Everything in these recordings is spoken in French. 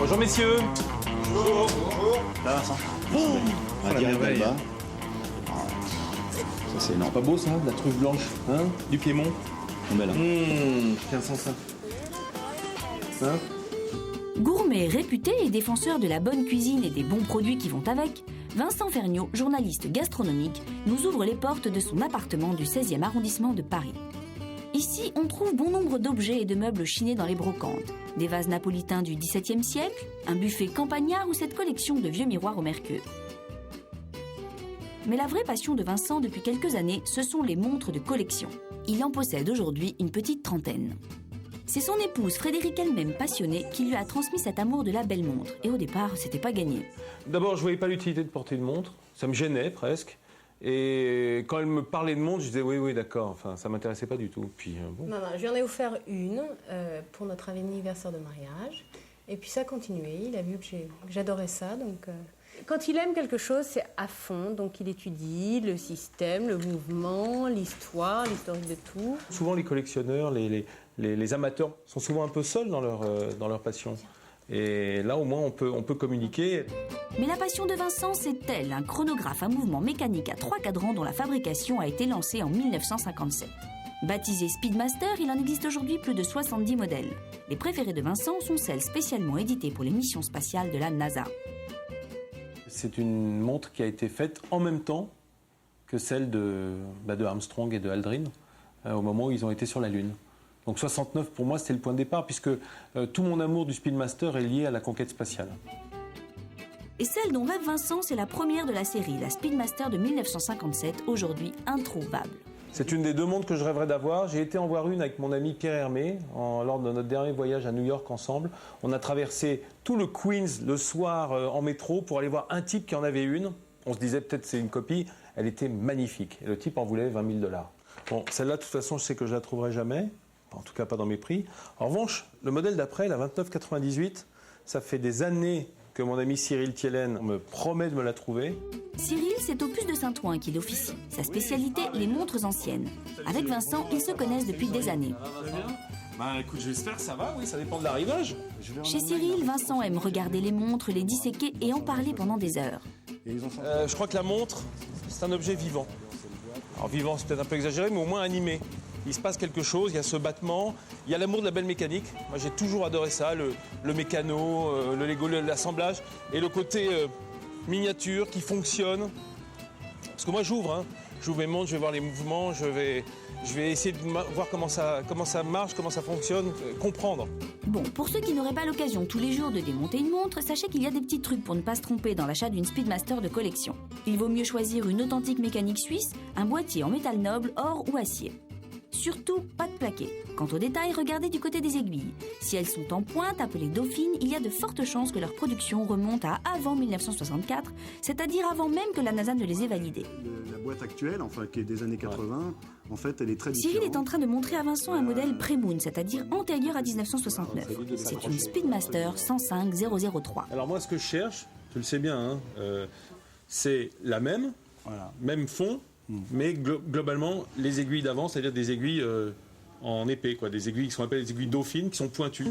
Bonjour messieurs. Bonjour. Là, Vincent. Boum. Ah, la merveille. Ça c'est énorme. Pas beau ça, de la truffe blanche, hein, du Piémont. Belle. Tiens, sans ça. Hein? Gourmet réputé et défenseur de la bonne cuisine et des bons produits qui vont avec, Vincent Ferniaud, journaliste gastronomique, nous ouvre les portes de son appartement du 16e arrondissement de Paris. Ici, on trouve bon nombre d'objets et de meubles chinés dans les brocantes. Des vases napolitains du XVIIe siècle, un buffet campagnard ou cette collection de vieux miroirs au mercure. Mais la vraie passion de Vincent depuis quelques années, ce sont les montres de collection. Il en possède aujourd'hui une petite trentaine. C'est son épouse, Frédérique elle-même passionnée, qui lui a transmis cet amour de la belle montre. Et au départ, c'était pas gagné. D'abord, je voyais pas l'utilité de porter une montre. Ça me gênait presque. Et quand elle me parlait de montre, je disais oui, d'accord. Enfin, ça m'intéressait pas du tout. Puis, bon. Non, je lui en ai offert une pour notre anniversaire de mariage. Et puis ça a continué. Il a vu que j'adorais ça. Donc, quand il aime quelque chose, c'est à fond. Donc il étudie le système, le mouvement, l'histoire, l'historique de tout. Souvent, les collectionneurs, les amateurs sont souvent un peu seuls dans leur passion. Et là, au moins, on peut communiquer. Mais la passion de Vincent, c'est elle, un chronographe à mouvement mécanique à 3 cadrans dont la fabrication a été lancée en 1957. Baptisé Speedmaster, il en existe aujourd'hui plus de 70 modèles. Les préférés de Vincent sont celles spécialement éditées pour les missions spatiales de la NASA. C'est une montre qui a été faite en même temps que celle de Armstrong et de Aldrin, au moment où ils ont été sur la Lune. Donc 69, pour moi, c'était le point de départ, puisque tout mon amour du Speedmaster est lié à la conquête spatiale. Et celle dont rêve Vincent, c'est la première de la série, la Speedmaster de 1957, aujourd'hui introuvable. C'est une des 2 montres que je rêverais d'avoir. J'ai été en voir une avec mon ami Pierre Hermé, lors de notre dernier voyage à New York ensemble. On a traversé tout le Queens le soir en métro pour aller voir un type qui en avait une. On se disait peut-être c'est une copie. Elle était magnifique. Et le type en voulait 20 000 $. Bon, celle-là, de toute façon, je sais que je la trouverai jamais. En tout cas, pas dans mes prix. En revanche, le modèle d'après, la 2998, ça fait des années que mon ami Cyril Thielen me promet de me la trouver. Cyril, c'est au Puce de Saint-Ouen qu'il officie. Sa spécialité, les montres anciennes. Avec Vincent, ils se connaissent depuis des années. Écoute, j'espère, ça va, oui, ça dépend de l'arrivage. Chez Cyril, Vincent aime regarder les montres, les disséquer et en parler pendant des heures. Je crois que la montre, c'est un objet vivant. Alors vivant, c'est peut-être un peu exagéré, mais au moins animé. Il se passe quelque chose, il y a ce battement, il y a l'amour de la belle mécanique. Moi, j'ai toujours adoré ça, le mécano, le Lego, l'assemblage, et le côté miniature qui fonctionne. Parce que moi, j'ouvre mes montres, je vais voir les mouvements, je vais essayer de voir comment ça marche, comment ça fonctionne, comprendre. Bon, pour ceux qui n'auraient pas l'occasion tous les jours de démonter une montre, sachez qu'il y a des petits trucs pour ne pas se tromper dans l'achat d'une Speedmaster de collection. Il vaut mieux choisir une authentique mécanique suisse, un boîtier en métal noble, or ou acier. Surtout, pas de plaqué. Quant aux détails, regardez du côté des aiguilles. Si elles sont en pointe, appelées dauphines, il y a de fortes chances que leur production remonte à avant 1964, c'est-à-dire avant même que la NASA ne les ait validées. La boîte actuelle, qui est des années 80, en fait, elle est très différente. Cyril est en train de montrer à Vincent un modèle pré-Moon, c'est-à-dire antérieur à 1969. C'est une Speedmaster 105003. Alors moi, ce que je cherche, tu le sais bien, c'est la même, même fond, mais globalement, les aiguilles d'avant, c'est-à-dire des aiguilles en épée, des aiguilles qui sont appelées des aiguilles dauphines, qui sont pointues.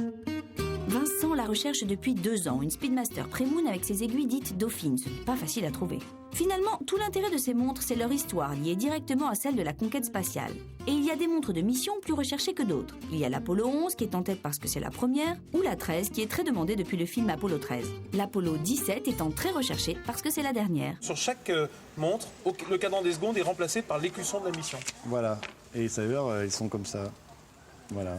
Vincent la recherche depuis 2 ans, une Speedmaster Pré-Moon avec ses aiguilles dites dauphines, ce n'est pas facile à trouver. Finalement, tout l'intérêt de ces montres, c'est leur histoire, liée directement à celle de la conquête spatiale. Et il y a des montres de mission plus recherchées que d'autres. Il y a l'Apollo 11 qui est en tête parce que c'est la première, ou la 13 qui est très demandée depuis le film Apollo 13. L'Apollo 17 étant très recherchée parce que c'est la dernière. Sur chaque montre, le cadran des secondes est remplacé par l'écusson de la mission. Voilà, et les saveurs, ils sont comme ça. Voilà,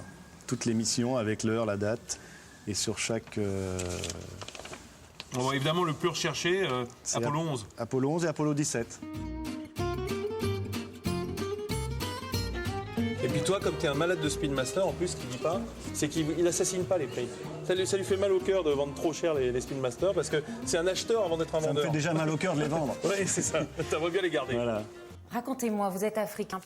toutes les missions avec l'heure, la date, et sur chaque... Bon, évidemment, le plus recherché, Apollo 11. Apollo 11 et Apollo 17. Et puis toi, comme tu es un malade de Speedmaster, en plus, ce qu'il dit pas, c'est qu'il n'assassine pas les prix. Ça lui fait mal au cœur de vendre trop cher les Speedmaster, parce que c'est un acheteur avant d'être un vendeur. Ça me fait déjà mal au cœur de les vendre. Oui, c'est ça. T'aimerais bien les garder. Voilà. Racontez-moi, vous êtes africain.